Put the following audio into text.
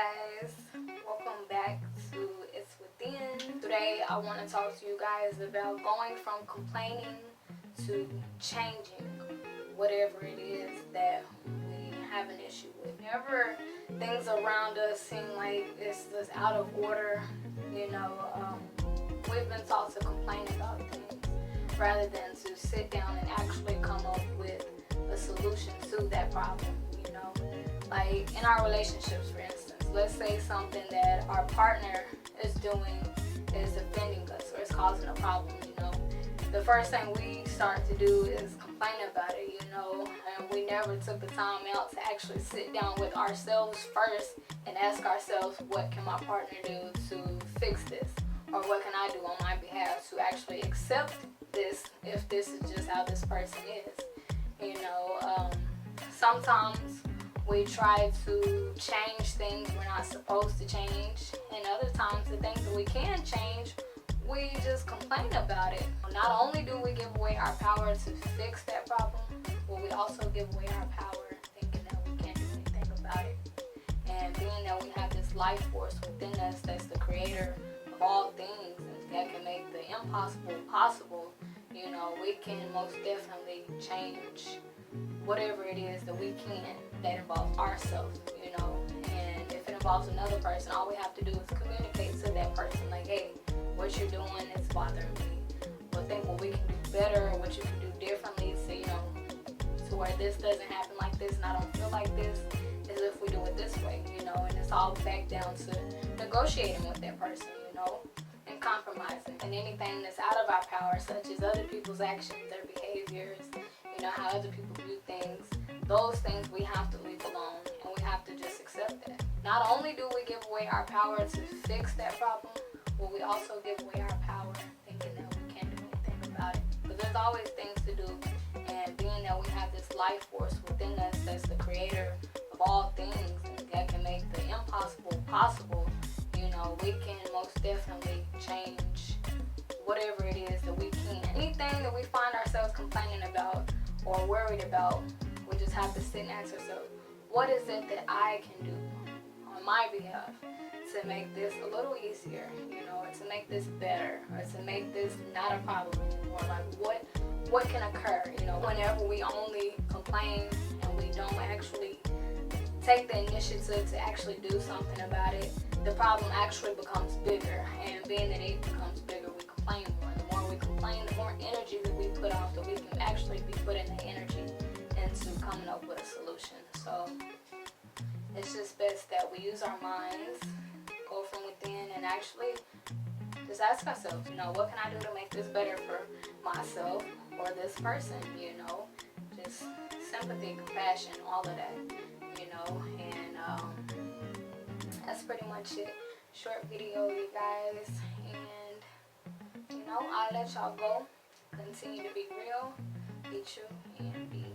guys, welcome back to It's Within. Today I want to talk to you guys about going from complaining to changing whatever it is that we have an issue with. Whenever things around us seem like it's just out of order, we've been taught to complain about things rather than to sit down and actually come up with a solution to that problem. Like in our relationships, for instance, let's say something that our partner is doing is offending us or is causing a problem. The first thing we start to do is complain about it, and we never took the time out to actually sit down with ourselves first and ask ourselves, what can my partner do to fix this? Or what can I do on my behalf to actually accept this if this is just how this person is? Sometimes we try to change things we're not supposed to change, and other times the things that we can change, we just complain about it. Not only do we give away our power to fix that problem, but we also give away our power thinking that we can't do anything about it. And being that we have this life force within us that's the creator of all things and that can make the impossible possible, we can most definitely change whatever it is that we can that involves ourselves, and if it involves another person, all we have to do is communicate to that person, like, hey, what you're doing is bothering me. Well, think what we can do better, or what you can do differently, so to where this doesn't happen like this, and I don't feel like this, as if we do it this way, and it's all back down to negotiating with that person, and compromising, and anything that's out of our power, such as other people's actions, their behaviors, how other people view things, those things we have to leave alone, and we have to just accept that. Not only do we give away our power to fix that problem, but we also give away our power thinking that we can't do anything about it. But there's always things to do, and being that we have this life force within us that's the creator of all things and that can make the impossible possible, we can most definitely change whatever it is that we can. Anything that we find ourselves complaining about or worried about, we just have to sit and ask ourselves, what is it that I can do on my behalf to make this a little easier, or to make this better, or to make this not a problem anymore? Like what can occur, whenever we only complain and we don't actually take the initiative to actually do something about it, the problem actually becomes bigger, and being that it becomes bigger, we complain more. The more we complain, the more energy that we put off, that we can actually be putting the energy into coming up with a solution. So it's just best that we use our minds, go from within, and actually just ask ourselves, what can I do to make this better for myself or this person, just sympathy, compassion, all of that, and that's pretty much it. Short video, you guys, and I'll let y'all go. Continue to be real, be true, and be